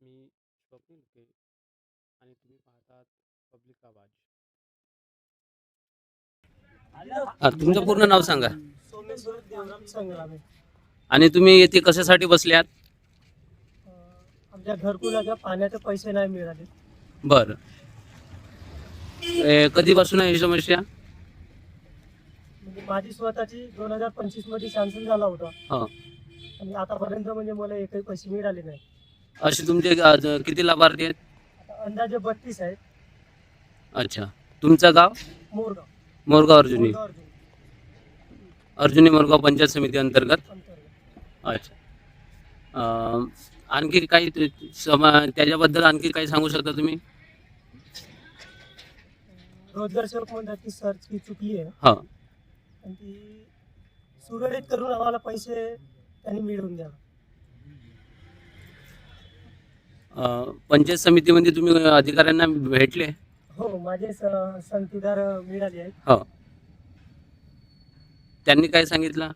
मी स्वप्नील के आणि तुम्ही पाहतात पब्लिक आवाज. तुमचं पूर्ण नाव सांगा सोमेश्वर देवराम संग्रामे. आणि तुम्ही येथे कशासाठी बसल्यात? आमच्या घरकुलाच्या पाण्याचे पैसे नाही मिळाले. बरं. कधीपासून आहे ही समस्या? म्हणजे माझी स्वतःची 2025 मध्ये सँक्शन झाला होता हा. आणि आतापर्यंत म्हणजे मला एकही पैसे मिळाले नाही. असे तुमचे किती लाभार्थी आहेत? आता अंदाजे 32 आहेत. अच्छा. तुमचं गाव? मोरगाव. मोरगाव अर्जुनी. मोरगाव अर्जुनी अर्जुनी मोरगाव पंचायत समिती अंतर्गत. अंतर्गत. अच्छा. आणखी काही त्याच्याबद्दल आणखी काही सांगू शकता तुम्ही? रोजगार सेवक मंडळाची सर्च की चुकली आहे हा. आणि ती सुरळीत करून आम्हाला पैसे त्यांनी मिळवून द्यावे. पंचायत समितीमध्ये तुम्ही अधिकाऱ्यांना भेटले? हो, माझे संगतीदार मिळाले आहेत. हो. त्यांनी काय सांगितलं?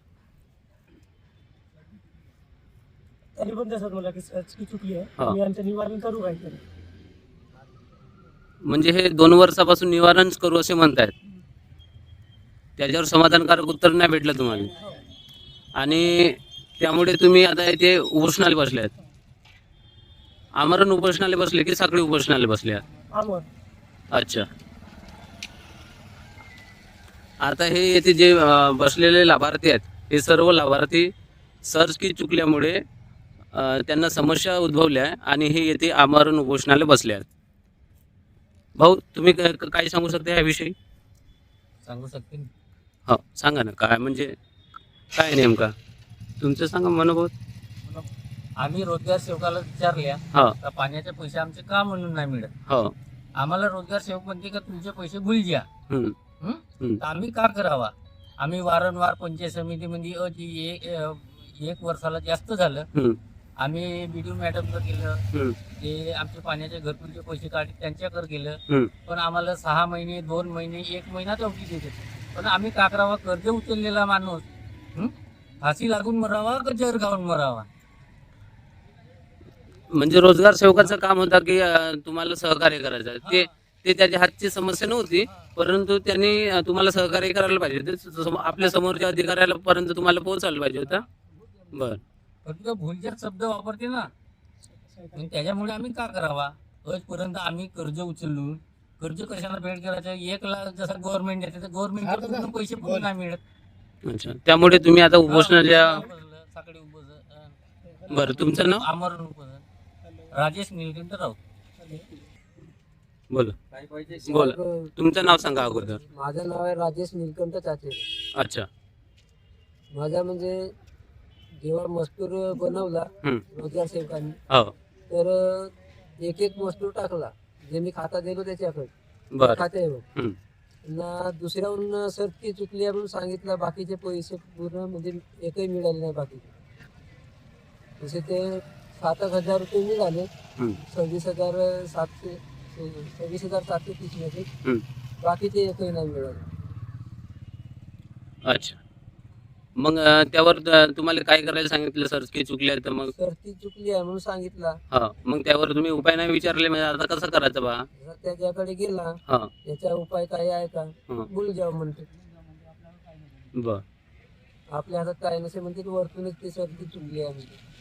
त्यांनी पण तसंच मला की सर्च की चुकली आहे, हा. मी आमचं निवारण करू काहीतरी. म्हणजे हे 2 वर्षापासून निवारण करू असे म्हणतायत. त्याच्यावर समाधानकारक उत्तर नाही भेटलं तुम्हाला हो. आणि त्यामुळे तुम्ही आता इथे उपोषणाला बसले आहेत. आमरण उपोषणाला बसले की साखळी उपोषणाला बसले आहेत? आमर. अच्छा. आता हे येथे जे बसलेले लाभार्थी आहेत हे सर्व लाभार्थी सर्च की चुकल्यामुळे त्यांना समस्या उद्भवल्या आणि हे येथे आमरण उपोषणाला बसले आहेत. भाऊ, तुम्ही काय सांगू शकता याविषयी? सांगू शकते. हो, सांगा ना. काय म्हणजे काय नेमका तुमचं सांगा मनोभाव. आम्ही रोजगार सेवकाला विचारल्या हो. का पाण्याचे पैसे आमचे का म्हणून नाही मिळत. हो. आम्हाला रोजगार सेवक म्हणते का तुमचे पैसे भूल घ्या. हम्म. तर आम्ही का करावा. आम्ही वारंवार पंचायत समितीमध्ये एक वर्षाला जास्त झालं. हम्म. आम्ही बीडीओ मॅडमला गेलं, हम्म. ते आमचे पाण्याचे घरकुलचे पैसे काढले त्यांच्याकडे गेलं. हम्म. पण आम्हाला 6 महिने 2 महिने 1 महिना चौकी देते. पण आम्ही का करावा. कर्ज उचललेला माणूस फाशी लागून मरावा का जर खाऊन मरावा. म्हणजे रोजगार सेवकाचं काम होतं की तुम्हाला सहकार्य करायचं. ते त्याच्या हातची समस्या नव्हती, परंतु त्यांनी तुम्हाला सहकार्य करायला पाहिजे. ते आपल्या समोरच्या अधिकाऱ्याला पर्यंत तुम्हाला पोहोचायला पाहिजे होतं. बर. फक्त भूलजात शब्द वापरते ना, आणि त्याच्यामुळे आम्ही का करावा. आजपर्यंत आम्ही कर्ज उचलून कर्ज कशाला फेड करायचं. 1 लाख जसं गव्हर्नमेंट देते तर गव्हर्नमेंट पैसे पूर्ण नाही मिळत. अच्छा. त्यामुळे तुम्ही आता उपोषणाच्या. साखळी उपोषण. बरं. तुमचं नाव? आमरण उपोषण. राजेश निलकंठ राऊत. बोला. बोला. तुमचं नाव सांगा अगोदर. माझं नाव आहे राजेश निलकंठ चाचे. अच्छा. माझा म्हणजे जेव्हा मजकूर बनवला रोजगार सेवकांनी, हो. तर एक मजकूर टाकला जे मी खाता दिलो त्याच्याकडे बर. खात्यावर हम्म. ना दुसऱ्याहून सर ती चुकली आहे म्हणून सांगितलं. बाकीचे पैसे पूर्ण म्हणजे एकही मिळाले नाही. बाकी तसे ते 7,000 रुपये मिळाले. 26,730 मध्ये. बाकीचे एकही नाही मिळाले. अच्छा. मग त्यावर तुम्हाला काय करायला सांगितलं? सर की चुकल्या तर मग? सर ती चुकली आहे म्हणून सांगितलं. हा. मग त्यावर तुम्ही उपाय नाही विचारले? म्हणजे आता कसं करायचं बा? त्याच्याकडे गेला, हा. याचा उपाय काय आहे का बोलू जाऊ म्हणते. बर. आपल्या हातात काय नसे म्हणते वरतूनच ती सर्दी चुकली आहे म्हणते.